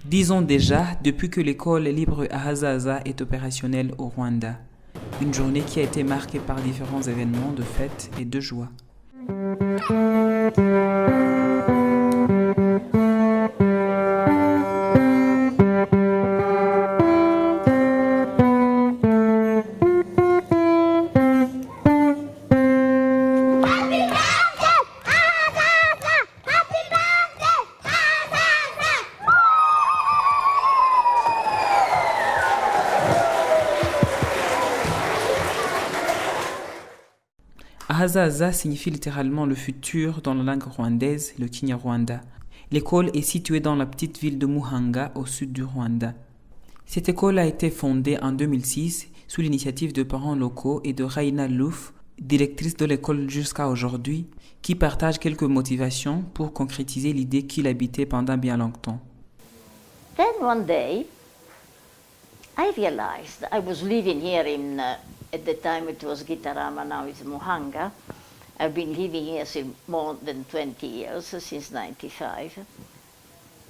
10 ans déjà depuis que l'école libre Ahazaza est opérationnelle au Rwanda. Une journée qui a été marquée par différents événements de fête et de joie. Ahazaza signifie littéralement le futur dans la langue rwandaise, le Kinyarwanda. L'école est située dans la petite ville de Muhanga, au sud du Rwanda. Cette école a été fondée en 2006 sous l'initiative de parents locaux et de Raina Louf, directrice de l'école jusqu'à aujourd'hui, qui partage quelques motivations pour concrétiser l'idée qu'il habitait pendant bien longtemps. Then one day, I realized I was living here in, at the time it was Gitarama, now it's Muhanga. I've been living here since more than 20 years, since 95.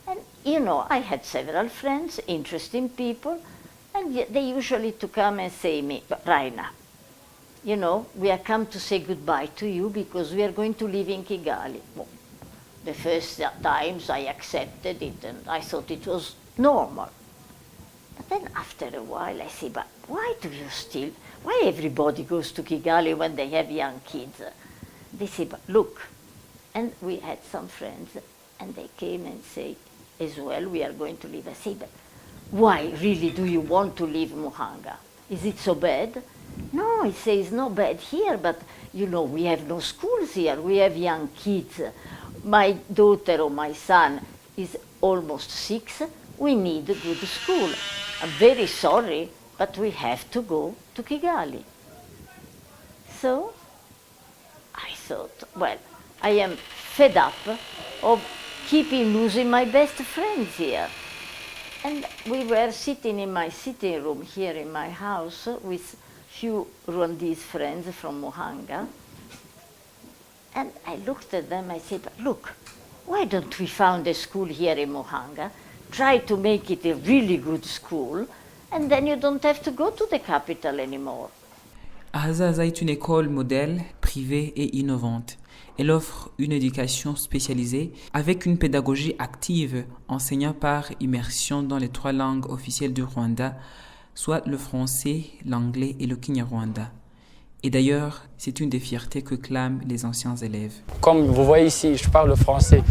And, you know, I had several friends, interesting people, and they usually to come and say me, Raina, you know, we are come to say goodbye to you because we are going to live in Kigali. Well, the first times I accepted it and I thought it was normal. But then after a while I say, but why everybody goes to Kigali when they have young kids? They say, but look, and we had some friends and they came and say, as well, we are going to live. I say, but why really do you want to leave Muhanga? Is it so bad? No, he says, it's not bad here, but you know, we have no schools here, we have young kids. My daughter or my son is almost 6, we need a good school. I'm very sorry, but we have to go to Kigali. So I thought, well, I am fed up of keeping losing my best friends here. And we were sitting in my sitting room here in my house with few Rwandese friends from Muhanga. And I looked at them, I said, but look, why don't we found a school here in Muhanga, try to make it a really good school, and then you don't have to go to the capital anymore. Ahazaza est une école modèle, privée et innovante. Elle offre une éducation spécialisée avec une pédagogie active enseignant par immersion dans les 3 langues officielles du Rwanda, soit le français, l'anglais et le Kinyarwanda. Et d'ailleurs, c'est une des fiertés que clament les anciens élèves. Comme vous voyez ici, je parle le français.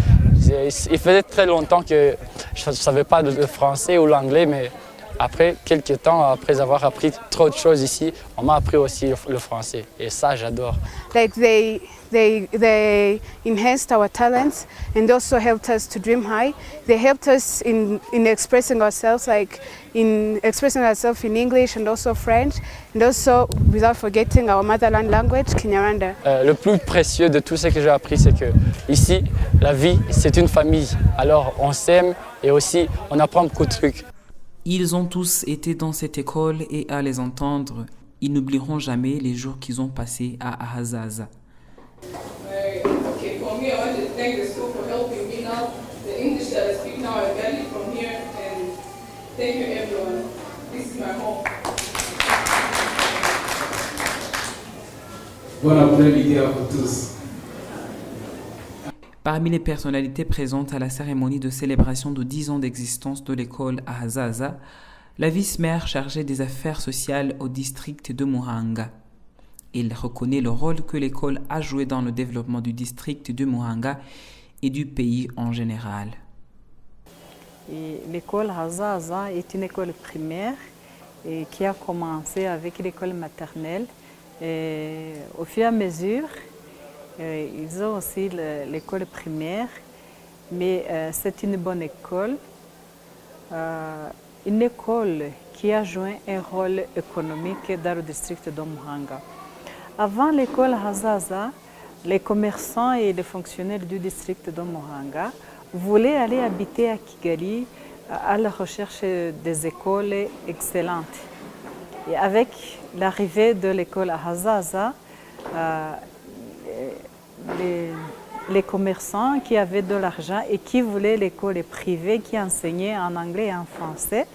Il faisait très longtemps que je ne savais pas le français ou l'anglais, mais après quelques temps, après avoir appris trop de choses ici, on m'a appris aussi le français. Et ça, j'adore. Like they enhanced our talents and also helped us to dream high. They helped us in expressing ourselves, like in expressing ourselves in English and also French, and also without forgetting our motherland language, Kinyarwanda. Le plus précieux de tout ce que j'ai appris, c'est que ici, la vie, c'est une famille. Alors on s'aime et aussi on apprend beaucoup de trucs. Ils ont tous été dans cette école et à les entendre, ils n'oublieront jamais les jours qu'ils ont passés à Ahazaza. Okay, for me, I want to thank the school for helping me now. The English that I speak now, I got it from here, and thank you everyone. This is my home. Bon après-midi à vous tous. Parmi les personnalités présentes à la cérémonie de célébration de 10 ans d'existence de l'école Ahazaza, la vice-maire chargée des affaires sociales au district de Muhanga. Il reconnaît le rôle que l'école a joué dans le développement du district de Muhanga et du pays en général. L'école Ahazaza est une école primaire qui a commencé avec l'école maternelle. Et au fur et à mesure, ils ont aussi l'école primaire, mais c'est une bonne école. Une école qui a joué un rôle économique dans le district de Muhanga. Avant l'école Ahazaza, les commerçants et les fonctionnaires du district de Muhanga voulaient aller habiter à Kigali à la recherche des écoles excellentes. Et avec l'arrivée de l'école Ahazaza, les commerçants qui avaient de l'argent et qui voulaient l'école privée qui enseignait en anglais et en français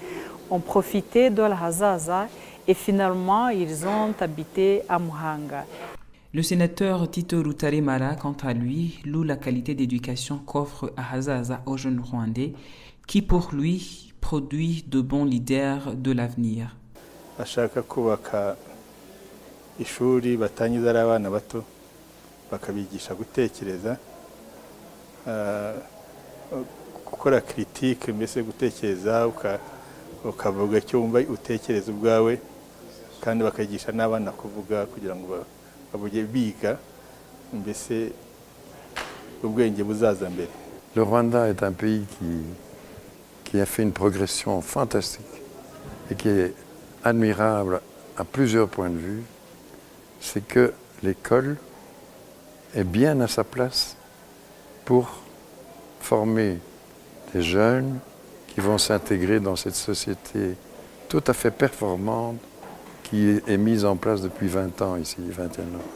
ont profité de l'Ahazaza et finalement ils ont habité à Muhanga. Le sénateur Tito Rutarimara, quant à lui, loue la qualité d'éducation qu'offre Ahazaza aux jeunes Rwandais, qui pour lui produit de bons leaders de l'avenir. Ashaka kubaka ishuri batangiza ari abana bato bakabigisha gutekereza, gukora critique, mbese gutekereza ukavuga icyo wumva utekereza ubwawe, kandi bakagisha n'abana kuvuga kugira ngo bavuge biga, mbese ubwenge buzaza mbere. Le Rwanda est un pays qui a fait une progression fantastique et qui est admirable à plusieurs points de vue. C'est que l'école est bien à sa place pour former des jeunes qui vont s'intégrer dans cette société tout à fait performante qui est mise en place depuis 20 ans ici, 21 ans.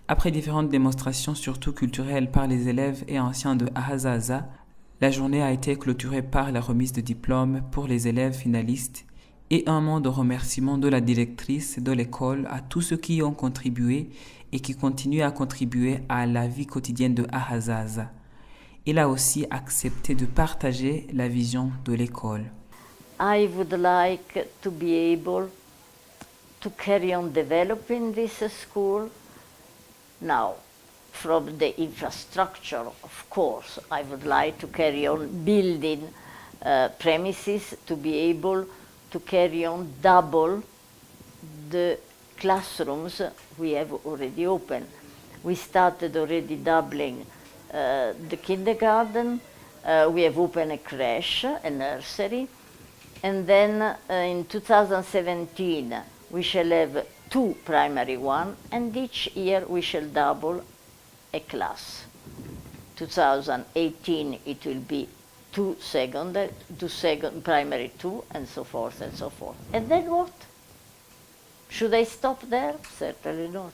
Après différentes démonstrations, surtout culturelles, par les élèves et anciens de Ahazaza, la journée a été clôturée par la remise de diplômes pour les élèves finalistes et un mot de remerciement de la directrice de l'école à tous ceux qui y ont contribué et qui continuent à contribuer à la vie quotidienne de Ahazaza. Il a aussi accepté de partager la vision de l'école. I would like to be able to carry on developing this school. Now, from the infrastructure, of course, I would like to carry on building premises to be able to carry on double the classrooms we have already opened. We started already doubling the kindergarten, we have opened a creche, a nursery, and then in 2017 we shall have 2 primary one, and each year we shall double a class. 2018 it will be 2 primary 2, and so forth and so forth. And then what? Should I stop there? Certainly not.